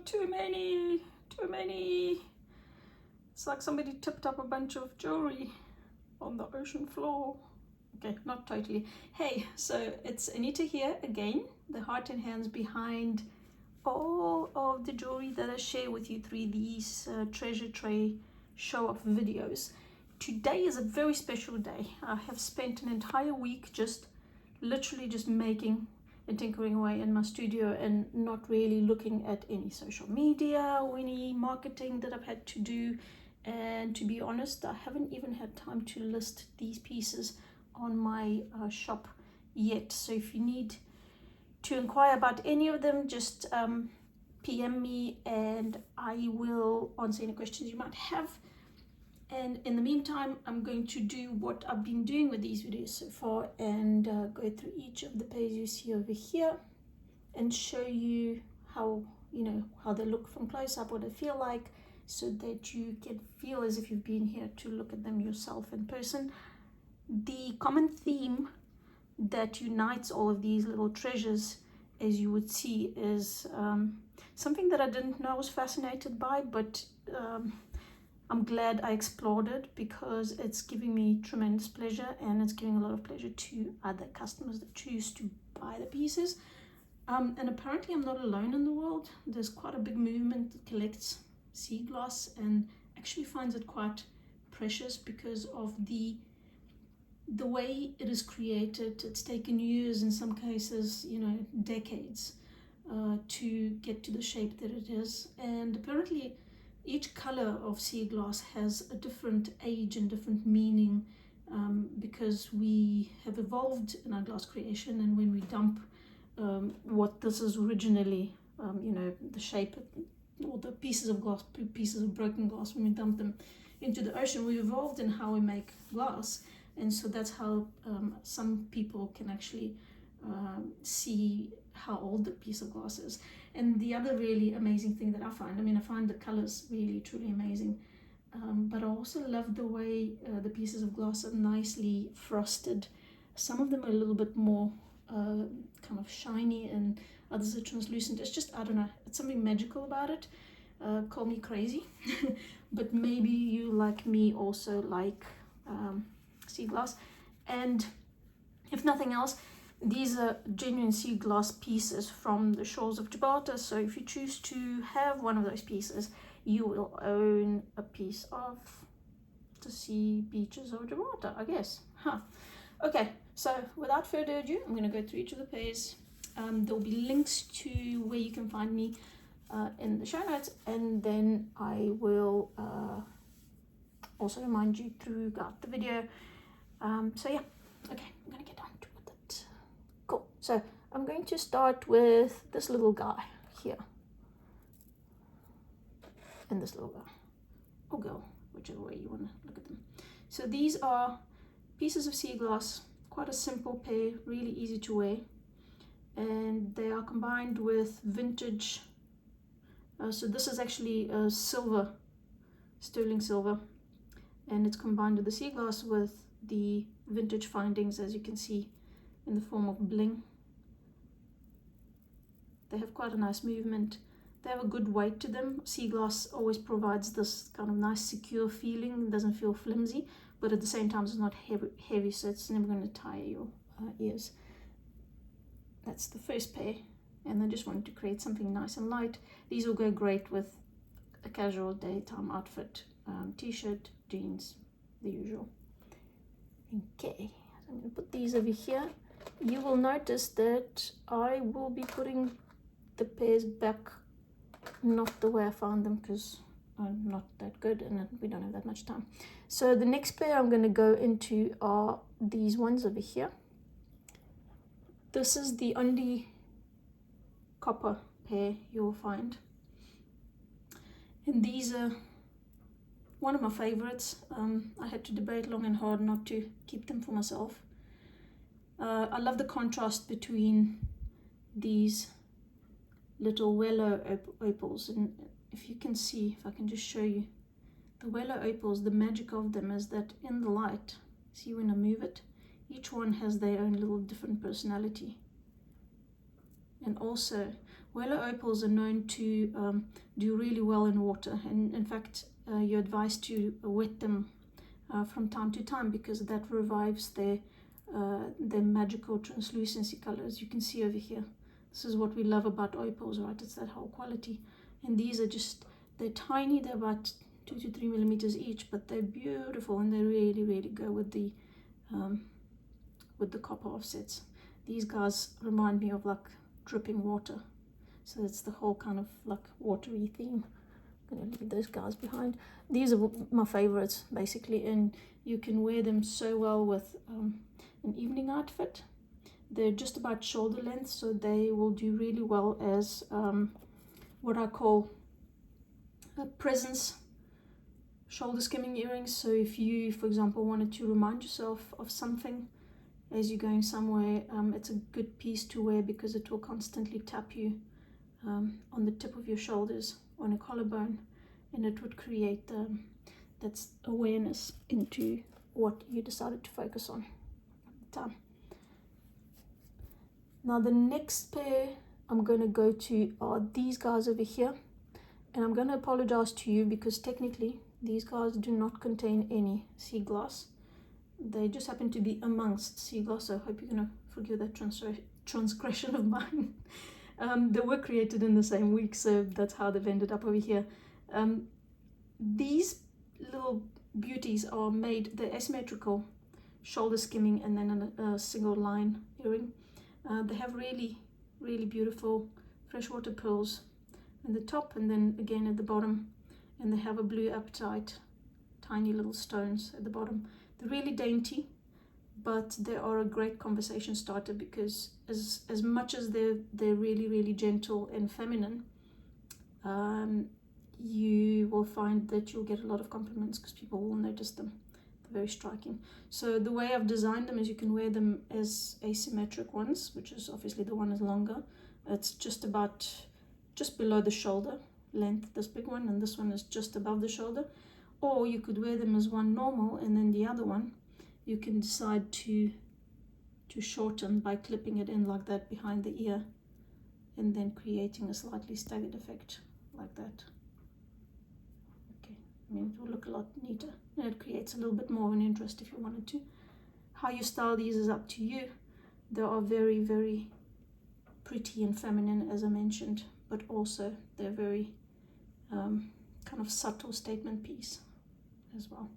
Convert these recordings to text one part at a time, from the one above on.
too many. It's like somebody tipped up a bunch of jewelry on the ocean floor. Okay, not totally. Hey, so it's Anita here again, the heart and hands behind all of the jewelry that I share with you through these treasure tray show off videos. Today is a very special day. I have spent an entire week literally just making and tinkering away in my studio and not really looking at any social media or any marketing that I've had to do. And to be honest, I haven't even had time to list these pieces on my shop yet. So if you need to inquire about any of them, just PM me and I will answer any questions you might have. And in the meantime, I'm going to do what I've been doing with these videos so far and go through each of the pages you see over here and show you how they look from close up, what they feel like, so that you can feel as if you've been here to look at them yourself in person. The common theme that unites all of these little treasures, as you would see, is something that I didn't know I was fascinated by, but I'm glad I explored it because it's giving me tremendous pleasure, and it's giving a lot of pleasure to other customers that choose to buy the pieces. And apparently I'm not alone in the world. There's quite a big movement that collects sea glass and actually finds it quite precious because of the way it is created. It's taken years, in some cases, decades, to get to the shape that it is. And apparently each color of sea glass has a different age and different meaning, because we have evolved in our glass creation, and when we dump what this is originally, the shape or the pieces of glass, pieces of broken glass, when we dump them into the ocean, we evolved in how we make glass. And so that's how some people can actually see how old the piece of glass is. And the other really amazing thing that I find the colors really truly amazing, but I also love the way the pieces of glass are nicely frosted. Some of them are a little bit more kind of shiny, and others are translucent. It's just, I don't know, it's something magical about it. Call me crazy, but maybe you, like me, also like sea glass. And if nothing else, these are genuine sea glass pieces from the shores of Gibraltar. So if you choose to have one of those pieces, you will own a piece of the sea beaches of Gibraltar, I guess. Okay, so without further ado, I'm going to go through each of the pages. There'll be links to where you can find me in the show notes, and then I will also remind you throughout the video. So yeah, okay, I'm going to get on to it. Cool. So I'm going to start with this little guy here, and this little guy, or girl, whichever way you want to look at them. So these are pieces of sea glass, quite a simple pair, really easy to wear, and they are combined with vintage. So this is actually silver, sterling silver, and it's combined with the sea glass with the vintage findings, as you can see, in the form of bling. They have quite a nice movement. They have a good weight to them. Sea glass always provides this kind of nice secure feeling. It doesn't feel flimsy, but at the same time it's not heavy, so it's never going to tire your ears. That's the first pair, and I just wanted to create something nice and light. These will go great with a casual daytime outfit, t-shirt, jeans, the usual. Okay, so I'm going to put these over here. You will notice that I will be putting the pairs back not the way I found them, because I'm not that good and we don't have that much time. So the next pair I'm going to go into are these ones over here. This is the only copper pair you'll find, and these are one of my favorites. I had to debate long and hard not to keep them for myself. I love the contrast between these little willow opals, and if you can see, if I can just show you the willow opals, the magic of them is that in the light, see when I move it, each one has their own little different personality. And also Willow opals are known to do really well in water, and in fact you're advised to wet them from time to time, because that revives their magical translucency color, as you can see over here. This is what we love about opals, right? It's that whole quality. And these are just, they're tiny, they're about 2 to 3 millimeters each, but they're beautiful, and they really, really go with the copper offsets. These guys remind me of like dripping water, so it's the whole kind of like watery theme. I'm gonna leave those guys behind. These are my favorites basically, and you can wear them so well with an evening outfit. They're just about shoulder length, so they will do really well as what I call presents shoulder skimming earrings. So if you, for example, wanted to remind yourself of something as you're going somewhere, it's a good piece to wear, because it will constantly tap you on the tip of your shoulders, on a collarbone, and it would create that awareness into what you decided to focus on at the time. Now the next pair I'm going to go to are these guys over here, and I'm going to apologize to you because technically these guys do not contain any sea glass. They just happen to be amongst sea glass, so I hope you're going to forgive that transgression of mine. They were created in the same week, so that's how they've ended up over here. These little beauties are made, they're asymmetrical, shoulder skimming, and then a single line earring. They have really, really beautiful freshwater pearls in the top, and then again at the bottom, and they have a blue apatite, tiny little stones at the bottom. They're really dainty, but they are a great conversation starter, because as much as they're really, really gentle and feminine, you will find that you'll get a lot of compliments because people will notice them. They're very striking. So the way I've designed them is you can wear them as asymmetric ones, which is obviously the one is longer. It's just below the shoulder length, this big one, and this one is just above the shoulder. Or you could wear them as one normal, and then the other one you can decide to shorten by clipping it in like that behind the ear, and then creating a slightly staggered effect like that. Okay, I mean, it will look a lot neater, and it creates a little bit more of an interest if you wanted to. How you style these is up to you. They are very, very pretty and feminine, as I mentioned, but also they're very kind of subtle statement piece as well.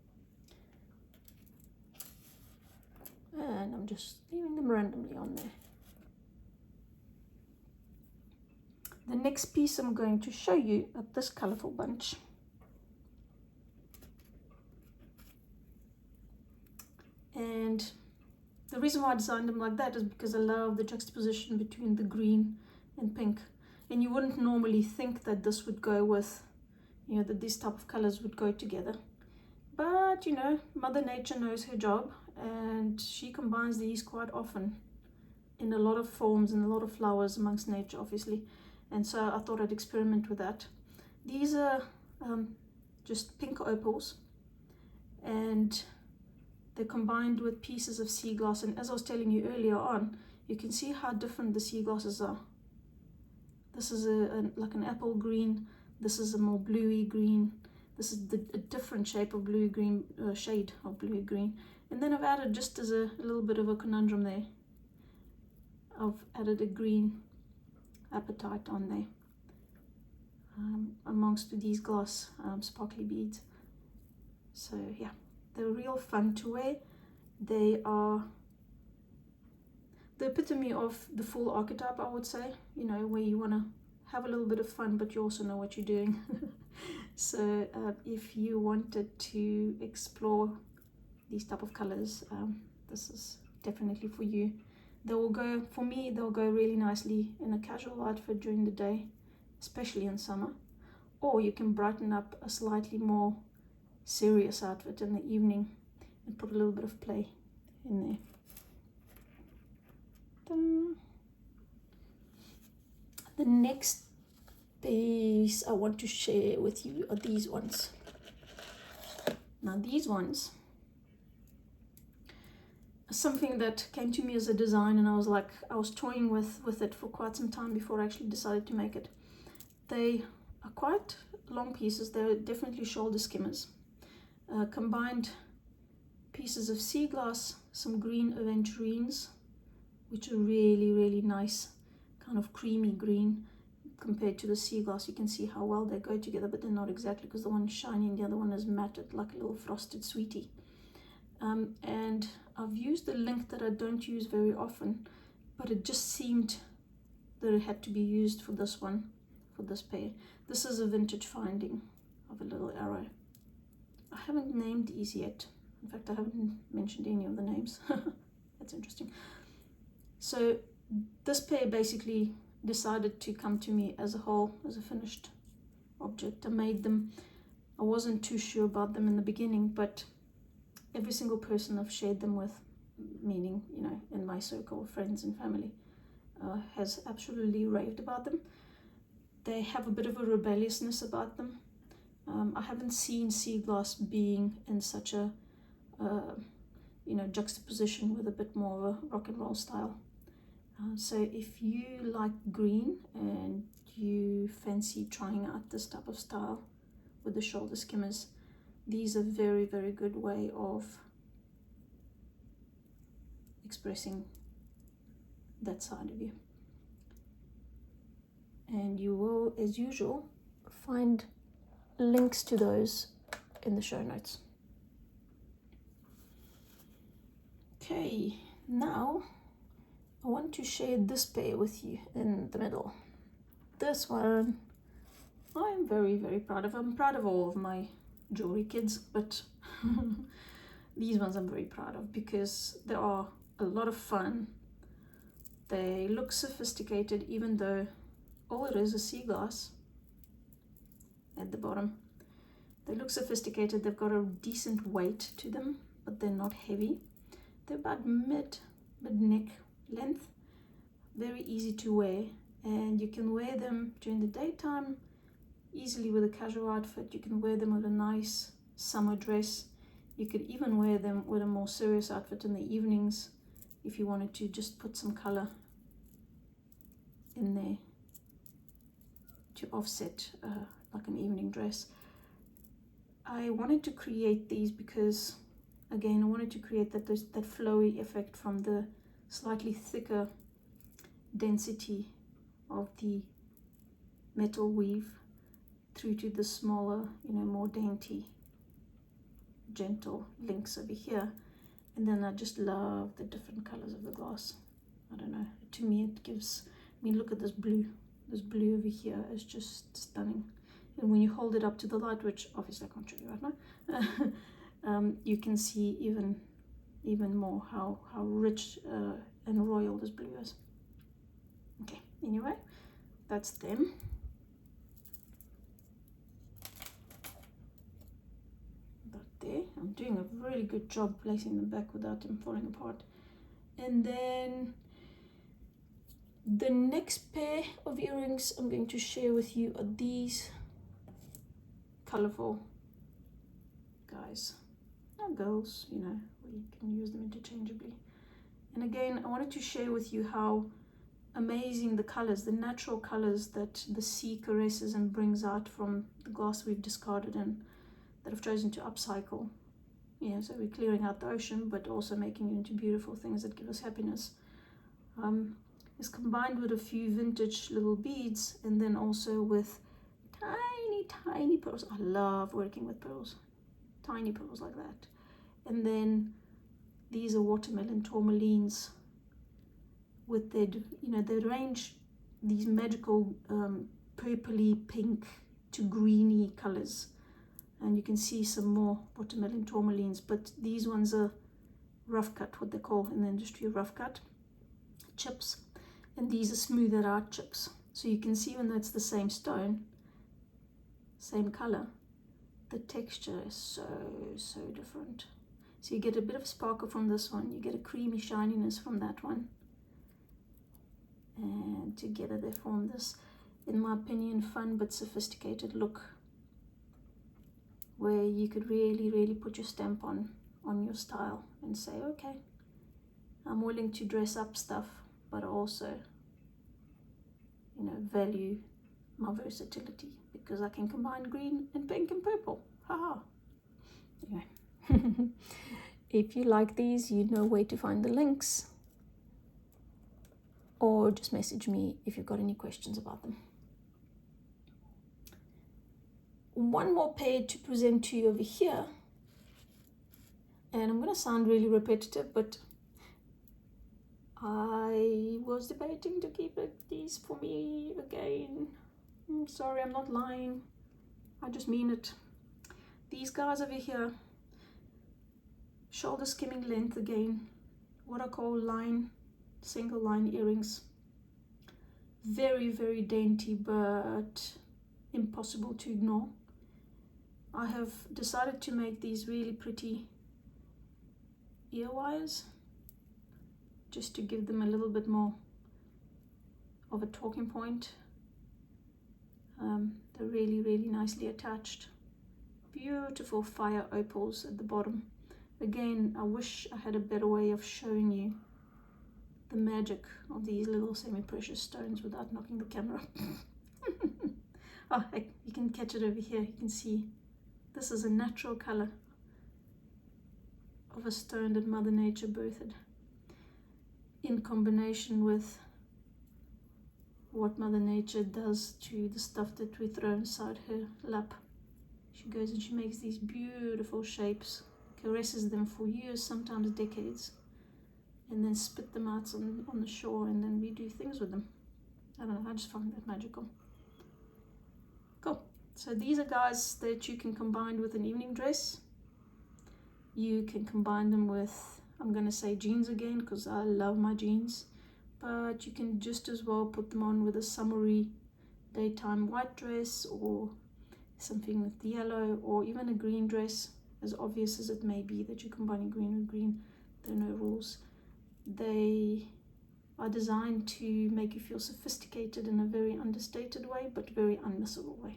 And I'm just leaving them randomly on there. The next piece I'm going to show you are this colorful bunch. And the reason why I designed them like that is because I love the juxtaposition between the green and pink. And you wouldn't normally think that this would go with, you know, that these type of colors would go together. But, you know, Mother Nature knows her job, and she combines these quite often in a lot of forms and a lot of flowers amongst nature, obviously. And so I thought I'd experiment with that. These are just pink opals, and they're combined with pieces of sea glass. And as I was telling you earlier on, you can see how different the sea glasses are. This is like an apple green. This is a more bluey green. This is a different shape of blue green, shade of blue green. And then I've added, just as a little bit of a conundrum there, I've added a green apatite on there amongst these glass sparkly beads. So yeah, they're real fun to wear. They are the epitome of the full archetype, I would say, you know, where you want to have a little bit of fun, but you also know what you're doing. So if you wanted to explore these type of colors, this is definitely for you. They will go, for me, they'll go really nicely in a casual outfit during the day, especially in summer. Or you can brighten up a slightly more serious outfit in the evening and put a little bit of play in there. The next piece I want to share with you are these ones. Now these ones something that came to me as a design, and I was toying with it for quite some time before I actually decided to make it. They are quite long pieces. They're definitely shoulder skimmers. Combined pieces of sea glass, some green aventurines, which are really, really nice, kind of creamy green compared to the sea glass. You can see how well they go together, but they're not exactly, because the one is shiny and the other one is matted like a little frosted sweetie. And I've used a link that I don't use very often, but it just seemed that it had to be used for this one, for this pair. This is a vintage finding of a little arrow. I haven't named these yet. In fact, I haven't mentioned any of the names. That's interesting. So this pair basically decided to come to me as a whole, as a finished object. I made them. I wasn't too sure about them in the beginning, but every single person I've shared them with, meaning, you know, in my circle of friends and family, has absolutely raved about them. They have a bit of a rebelliousness about them. I haven't seen sea glass being in such a you know, juxtaposition with a bit more of a rock and roll style. So if you like green and you fancy trying out this type of style with the shoulder skimmers, these are very, very good way of expressing that side of you. And you will, as usual, find links to those in the show notes. Okay, now I want to share this pair with you in the middle. This one I'm very, very proud of. I'm proud of all of my jewelry kids, but these ones I'm very proud of because they are a lot of fun. They look sophisticated, even though all it is sea glass at the bottom. They look sophisticated. They've got a decent weight to them, but they're not heavy. They're about mid neck length, very easy to wear, and you can wear them during the daytime easily with a casual outfit. You can wear them with a nice summer dress. You could even wear them with a more serious outfit in the evenings if you wanted to just put some color in there to offset like an evening dress. I wanted to create these because, again, I wanted to create that flowy effect from the slightly thicker density of the metal weave through to the smaller, you know, more dainty, gentle links over here. And then I just love the different colors of the glass. I don't know, to me it gives, I mean, look at this blue. This blue over here is just stunning. And when you hold it up to the light, which obviously I can't show you right now, you can see even more how rich and royal this blue is. Okay, anyway, that's them. About there. I'm doing a really good job placing them back without them falling apart. And then the next pair of earrings I'm going to share with you are these colorful guys. Now girls, you know, we can use them interchangeably. And again, I wanted to share with you how amazing the colors, the natural colors that the sea caresses and brings out from the glass we've discarded and that I've chosen to upcycle. Yeah, so we're clearing out the ocean, but also making it into beautiful things that give us happiness. Is combined with a few vintage little beads, and then also with tiny pearls. I love working with pearls, tiny pearls like that. And then these are watermelon tourmalines with their, you know, they range these magical purpley pink to greeny colors. And you can see some more watermelon tourmalines, but these ones are rough cut, what they call in the industry rough cut chips, and these are smoothed out chips. So you can see, even though it's the same stone, same color, the texture is so different. So you get a bit of a sparkle from this one, you get a creamy shininess from that one, and together they form this, in my opinion, fun but sophisticated look where you could really put your stamp on your style and say, okay, I'm willing to dress up stuff, but also, you know, value my versatility, because I can combine green and pink and purple. Haha. Anyway, if you like these, you know where to find the links, or just message me if you've got any questions about them. One more pair to present to you over here, and I'm going to sound really repetitive, but I was debating to keep these for me again. I'm sorry, I'm not lying, I just mean it. These guys over here, shoulder skimming length again, what I call single line earrings. Very, very dainty, but impossible to ignore. I have decided to make these really pretty ear wires, just to give them a little bit more of a talking point. They're really, really nicely attached. Beautiful fire opals at the bottom. Again, I wish I had a better way of showing you the magic of these little semi-precious stones without knocking the camera. Oh, you can catch it over here. You can see this is a natural color of a stone that Mother Nature birthed, in combination with what Mother Nature does to the stuff that we throw inside her lap. She goes and she makes these beautiful shapes, caresses them for years, sometimes decades, and then spit them out on the shore, and then we do things with them. I don't know, I just find that magical. Cool. So these are guys that you can combine with an evening dress. You can combine them with, I'm going to say jeans again because I love my jeans, but you can just as well put them on with a summery daytime white dress, or something with yellow, or even a green dress. As obvious as it may be that you're combining green with green, there are no rules. They are designed to make you feel sophisticated in a very understated way, but very unmissable way.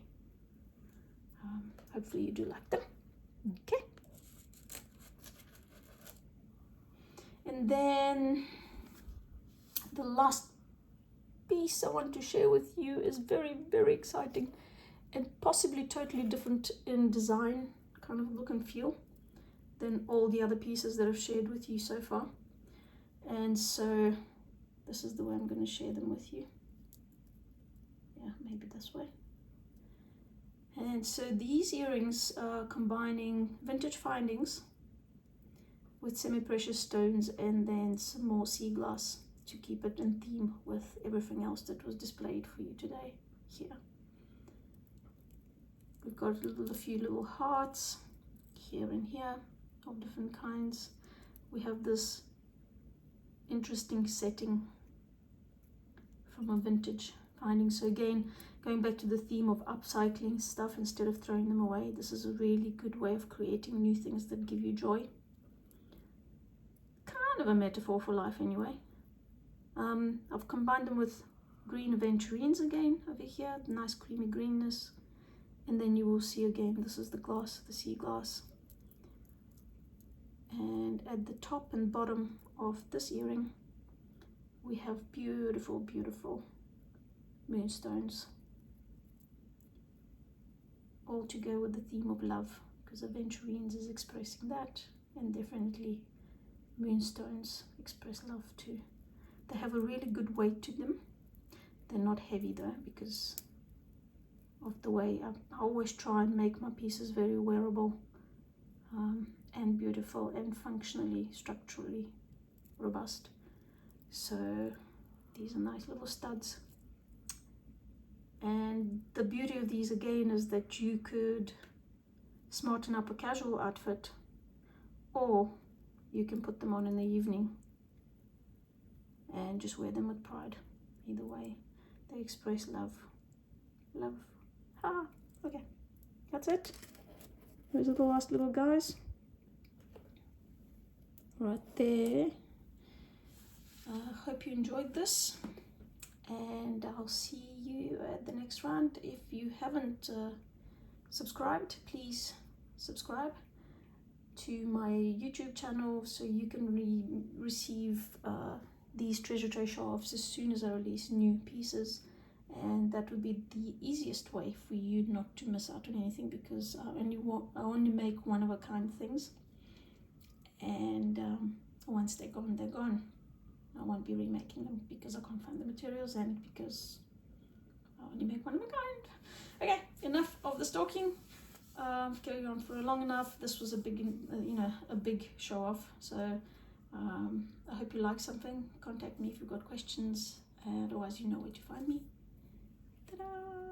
Hopefully you do like them. Okay. And then the last piece I want to share with you is very, very exciting and possibly totally different in design, kind of look and feel, than all the other pieces that I've shared with you so far. And so this is the way I'm going to share them with you. Yeah, maybe this way. And so these earrings are combining vintage findings with semi-precious stones and then some more sea glass to keep it in theme with everything else that was displayed for you today here. We've got a few little hearts here and here of different kinds. We have this interesting setting from a vintage finding. So again, going back to the theme of upcycling stuff instead of throwing them away, this is a really good way of creating new things that give you joy. Kind of a metaphor for life anyway. I've combined them with green aventurines again over here, nice creamy greenness. And then you will see again, this is the glass, the sea glass. And at the top and bottom of this earring, we have beautiful, beautiful moonstones, all to go with the theme of love, because aventurines is expressing that, and definitely moonstones express love too. They have a really good weight to them. They're not heavy though, because of the way I always try and make my pieces very wearable and beautiful and functionally, structurally robust. So these are nice little studs. And the beauty of these again is that you could smarten up a casual outfit, or you can put them on in the evening and just wear them with pride. Either way, they express love. Love. Okay, that's it. Those are the last little guys right there. Hope you enjoyed this, and I'll see you at the next round. If you haven't subscribed, please subscribe. to my YouTube channel so you can receive these treasure tray shafts as soon as I release new pieces, and that would be the easiest way for you not to miss out on anything, because I only make one of a kind things, and once they're gone, they're gone. I won't be remaking them because I can't find the materials and because I only make one of a kind. Okay, enough of the stalking. Going on for long enough. This was a big, a big show off. So I hope you like something. Contact me if you've got questions, and otherwise you know where to find me. Ta-da!